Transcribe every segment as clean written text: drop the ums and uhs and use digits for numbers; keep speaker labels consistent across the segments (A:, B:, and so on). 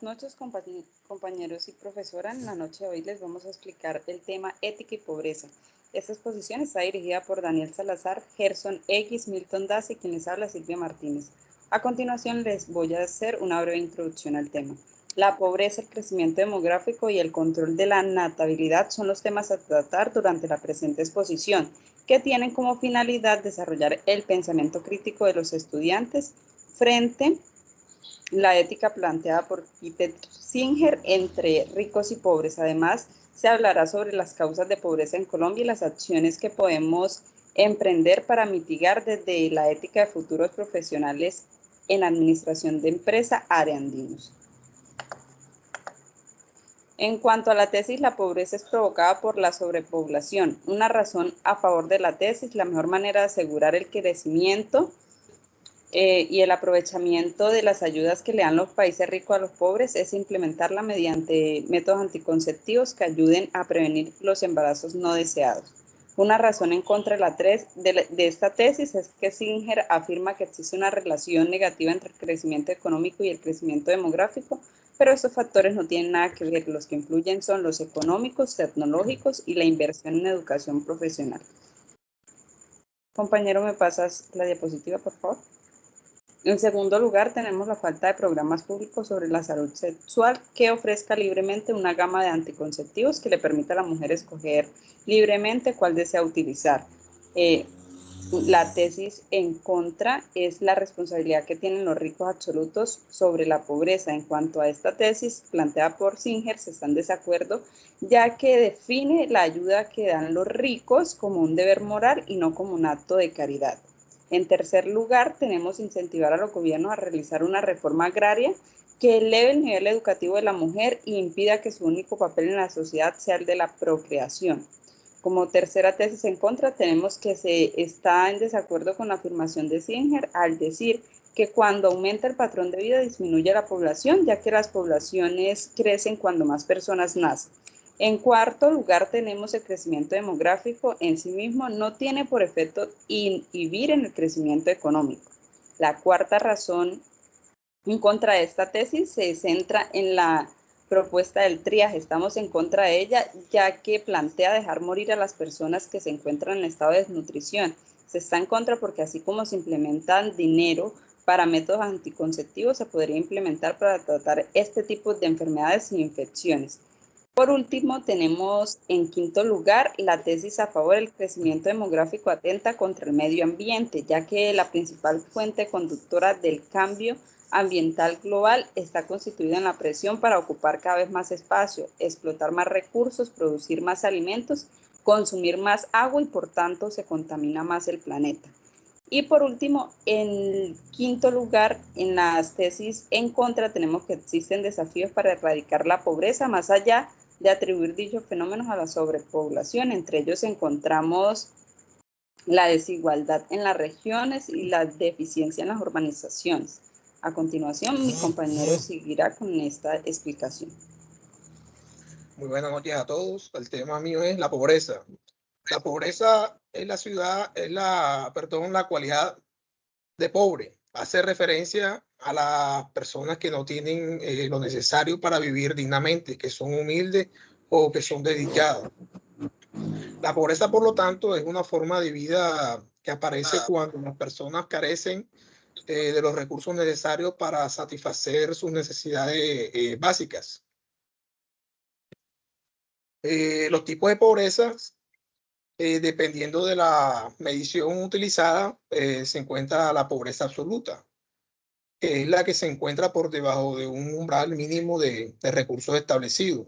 A: Buenas noches, compañeros y profesora. En la noche de hoy les vamos a explicar el tema ética y pobreza. Esta exposición está dirigida por Daniel Salazar, Gerson X, Milton Das y quien les habla, Silvia Martínez. A continuación les voy a hacer una breve introducción al tema. La pobreza, el crecimiento demográfico y el control de la natalidad son los temas a tratar durante la presente exposición, que tienen como finalidad desarrollar el pensamiento crítico de los estudiantes frente la ética planteada por Peter Singer entre ricos y pobres. Además, se hablará sobre las causas de pobreza en Colombia y las acciones que podemos emprender para mitigar desde la ética de futuros profesionales en administración de empresa areandinos. En cuanto a la tesis, la pobreza es provocada por la sobrepoblación. Una razón a favor de la tesis, la mejor manera de asegurar el crecimiento y el aprovechamiento de las ayudas que le dan los países ricos a los pobres es implementarla mediante métodos anticonceptivos que ayuden a prevenir los embarazos no deseados. Una razón en contra de esta tesis es que Singer afirma que existe una relación negativa entre el crecimiento económico y el crecimiento demográfico, pero estos factores no tienen nada que ver. Los que influyen son los económicos, tecnológicos y la inversión en educación profesional. Compañero, ¿me pasas la diapositiva, por favor? En segundo lugar, tenemos la falta de programas públicos sobre la salud sexual que ofrezca libremente una gama de anticonceptivos que le permita a la mujer escoger libremente cuál desea utilizar. La tesis en contra es la responsabilidad que tienen los ricos absolutos sobre la pobreza. En cuanto a esta tesis planteada por Singer, se está en desacuerdo, ya que define la ayuda que dan los ricos como un deber moral y no como un acto de caridad. En tercer lugar, tenemos incentivar a los gobiernos a realizar una reforma agraria que eleve el nivel educativo de la mujer e impida que su único papel en la sociedad sea el de la procreación. Como tercera tesis en contra, tenemos que se está en desacuerdo con la afirmación de Singer al decir que cuando aumenta el patrón de vida disminuye la población, ya que las poblaciones crecen cuando más personas nacen. En cuarto lugar, tenemos el crecimiento demográfico en sí mismo no tiene por efecto inhibir en el crecimiento económico. La cuarta razón en contra de esta tesis se centra en la propuesta del triaje. Estamos en contra de ella, ya que plantea dejar morir a las personas que se encuentran en estado de desnutrición. Se está en contra porque así como se implementan dinero para métodos anticonceptivos, se podría implementar para tratar este tipo de enfermedades y infecciones. Por último, tenemos en quinto lugar la tesis a favor del crecimiento demográfico atenta contra el medio ambiente, ya que la principal fuente conductora del cambio ambiental global está constituida en la presión para ocupar cada vez más espacio, explotar más recursos, producir más alimentos, consumir más agua y por tanto se contamina más el planeta. Y por último, en quinto lugar, en las tesis en contra tenemos que existen desafíos para erradicar la pobreza más allá de atribuir dichos fenómenos a la sobrepoblación. Entre ellos encontramos la desigualdad en las regiones y la deficiencia en las urbanizaciones. A continuación, mi compañero seguirá con esta explicación.
B: Muy buenas noches a todos. El tema mío es la pobreza. La pobreza es la cualidad de pobre. Hace referencia a las personas que no tienen lo necesario para vivir dignamente, que son humildes o que son dedicados. La pobreza, por lo tanto, es una forma de vida que aparece cuando las personas carecen de los recursos necesarios para satisfacer sus necesidades básicas. Los tipos de pobreza, dependiendo de la medición utilizada, se encuentra la pobreza absoluta, que es la que se encuentra por debajo de un umbral mínimo de recursos establecidos.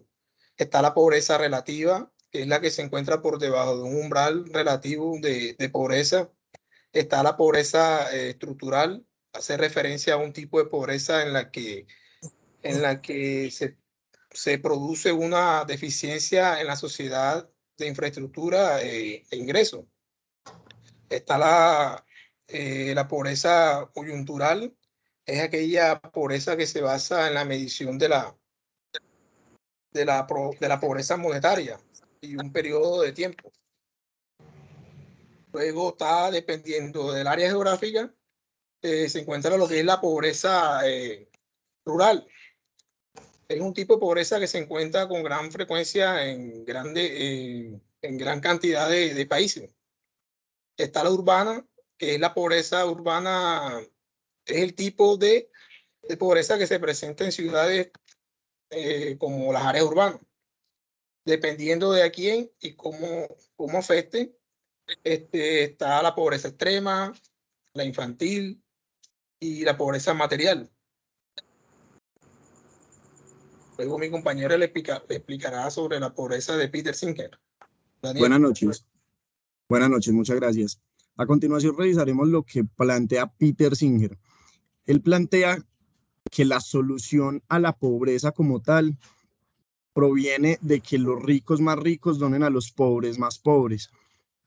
B: Está la pobreza relativa, que es la que se encuentra por debajo de un umbral relativo de pobreza. Está la pobreza estructural, hace referencia a un tipo de pobreza en la que se produce una deficiencia en la sociedad de infraestructura e ingresos. Está la pobreza coyuntural, es aquella pobreza que se basa en la medición de la pobreza monetaria y un periodo de tiempo. Luego está, dependiendo del área geográfica, se encuentra lo que es la pobreza rural, Es un tipo de pobreza que se encuentra con gran frecuencia en gran cantidad de países. Está la urbana, que es la pobreza urbana, es el tipo de pobreza que se presenta en ciudades como las áreas urbanas. Dependiendo de a quién y cómo afecte, está la pobreza extrema, la infantil y la pobreza material. Luego mi compañero le explicará sobre la pobreza de Peter Singer.
C: Buenas
B: Daniel.
C: noches. Buenas noches, muchas gracias. A continuación revisaremos lo que plantea Peter Singer. Él plantea que la solución a la pobreza como tal proviene de que los ricos más ricos donen a los pobres más pobres.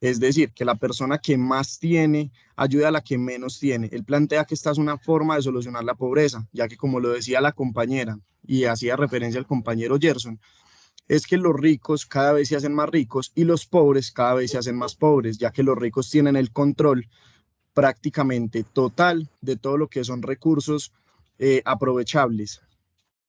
C: Es decir, que la persona que más tiene ayude a la que menos tiene. Él plantea que esta es una forma de solucionar la pobreza, ya que como lo decía la compañera y hacía referencia al compañero Gerson, es que los ricos cada vez se hacen más ricos y los pobres cada vez se hacen más pobres, ya que los ricos tienen el control prácticamente total de todo lo que son recursos aprovechables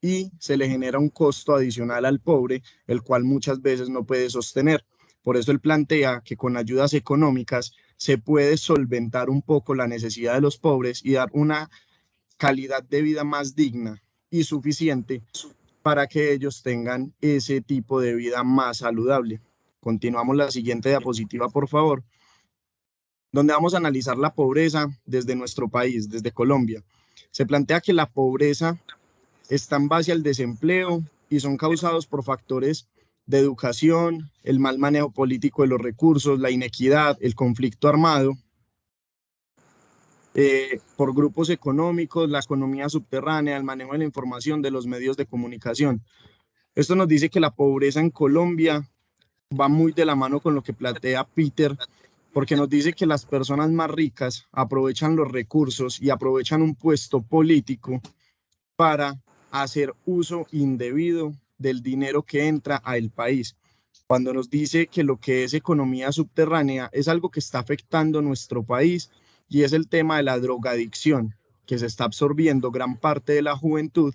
C: y se le genera un costo adicional al pobre, el cual muchas veces no puede sostener. Por eso él plantea que con ayudas económicas se puede solventar un poco la necesidad de los pobres y dar una calidad de vida más digna y suficiente para que ellos tengan ese tipo de vida más saludable. Continuamos la siguiente diapositiva, por favor, donde vamos a analizar la pobreza desde nuestro país, desde Colombia. Se plantea que la pobreza está en base al desempleo y son causados por factores de educación, el mal manejo político de los recursos, la inequidad, el conflicto armado, por grupos económicos, la economía subterránea, el manejo de la información de los medios de comunicación. Esto nos dice que la pobreza en Colombia va muy de la mano con lo que plantea Peter, porque nos dice que las personas más ricas aprovechan los recursos y aprovechan un puesto político para hacer uso indebido del dinero que entra al país. Cuando nos dice que lo que es economía subterránea es algo que está afectando nuestro país y es el tema de la drogadicción, que se está absorbiendo gran parte de la juventud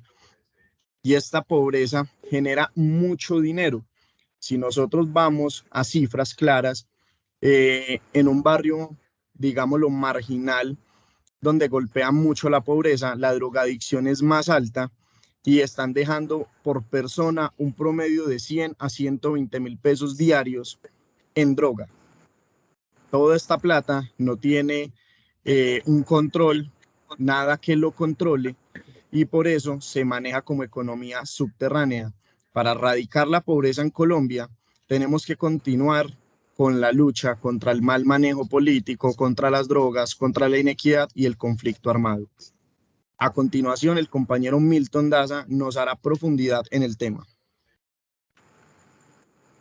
C: y esta pobreza genera mucho dinero. Si nosotros vamos a cifras claras, en un barrio, digámoslo, marginal, donde golpea mucho la pobreza, la drogadicción es más alta y están dejando por persona un promedio de 100 a 120 mil pesos diarios en droga. Toda esta plata no tiene un control, nada que lo controle y por eso se maneja como economía subterránea. Para erradicar la pobreza en Colombia, tenemos que continuar con la lucha contra el mal manejo político, contra las drogas, contra la inequidad y el conflicto armado. A continuación, el compañero Milton Daza nos hará profundidad en el tema.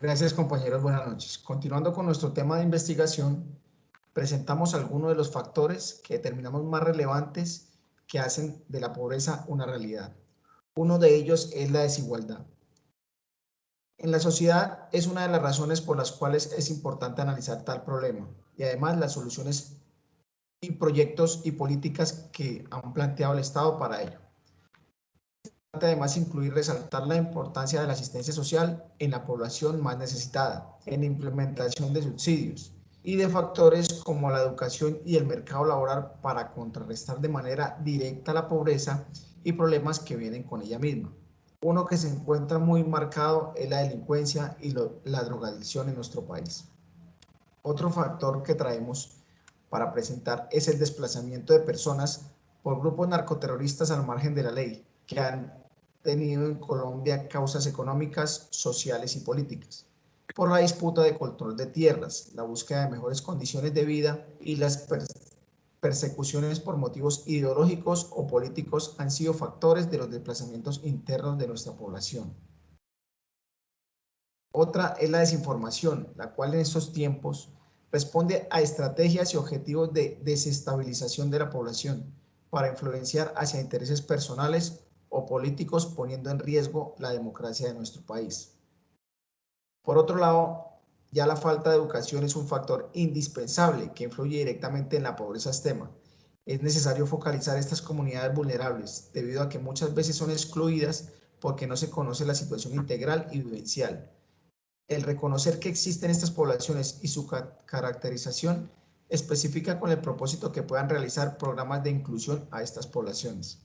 D: Gracias, compañeros. Buenas noches. Continuando con nuestro tema de investigación, presentamos algunos de los factores que determinamos más relevantes que hacen de la pobreza una realidad. Uno de ellos es la desigualdad. En la sociedad es una de las razones por las cuales es importante analizar tal problema y además las soluciones y proyectos y políticas que han planteado el Estado para ello. Además, incluir y resaltar la importancia de la asistencia social en la población más necesitada, en la implementación de subsidios y de factores como la educación y el mercado laboral para contrarrestar de manera directa la pobreza y problemas que vienen con ella misma. Uno que se encuentra muy marcado es la delincuencia y la drogadicción en nuestro país. Otro factor que traemos para presentar es el desplazamiento de personas por grupos narcoterroristas al margen de la ley, que han tenido en Colombia causas económicas, sociales y políticas, por la disputa de control de tierras, la búsqueda de mejores condiciones de vida y las persecuciones por motivos ideológicos o políticos han sido factores de los desplazamientos internos de nuestra población. Otra es la desinformación, la cual en estos tiempos responde a estrategias y objetivos de desestabilización de la población para influenciar hacia intereses personales o políticos, poniendo en riesgo la democracia de nuestro país. Por otro lado, ya la falta de educación es un factor indispensable que influye directamente en la pobreza extrema. Es necesario focalizar estas comunidades vulnerables debido a que muchas veces son excluidas porque no se conoce la situación integral y vivencial. El reconocer que existen estas poblaciones y su caracterización especifica con el propósito que puedan realizar programas de inclusión a estas poblaciones.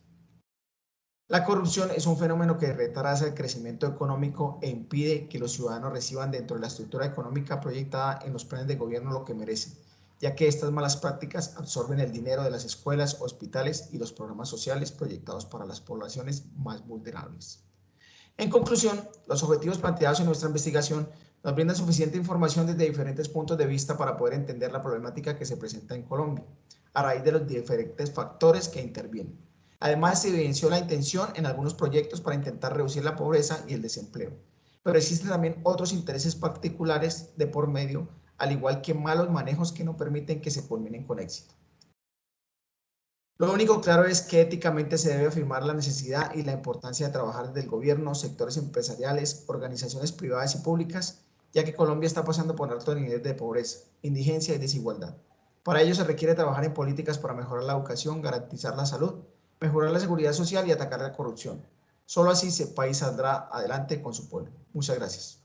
D: La corrupción es un fenómeno que retrasa el crecimiento económico e impide que los ciudadanos reciban dentro de la estructura económica proyectada en los planes de gobierno lo que merecen, ya que estas malas prácticas absorben el dinero de las escuelas, hospitales y los programas sociales proyectados para las poblaciones más vulnerables. En conclusión, los objetivos planteados en nuestra investigación nos brindan suficiente información desde diferentes puntos de vista para poder entender la problemática que se presenta en Colombia, a raíz de los diferentes factores que intervienen. Además, se evidenció la intención en algunos proyectos para intentar reducir la pobreza y el desempleo, pero existen también otros intereses particulares de por medio, al igual que malos manejos que no permiten que se culminen con éxito. Lo único claro es que éticamente se debe afirmar la necesidad y la importancia de trabajar desde el gobierno, sectores empresariales, organizaciones privadas y públicas, ya que Colombia está pasando por alto nivel de pobreza, indigencia y desigualdad. Para ello se requiere trabajar en políticas para mejorar la educación, garantizar la salud, mejorar la seguridad social y atacar la corrupción. Solo así el país saldrá adelante con su pueblo. Muchas gracias.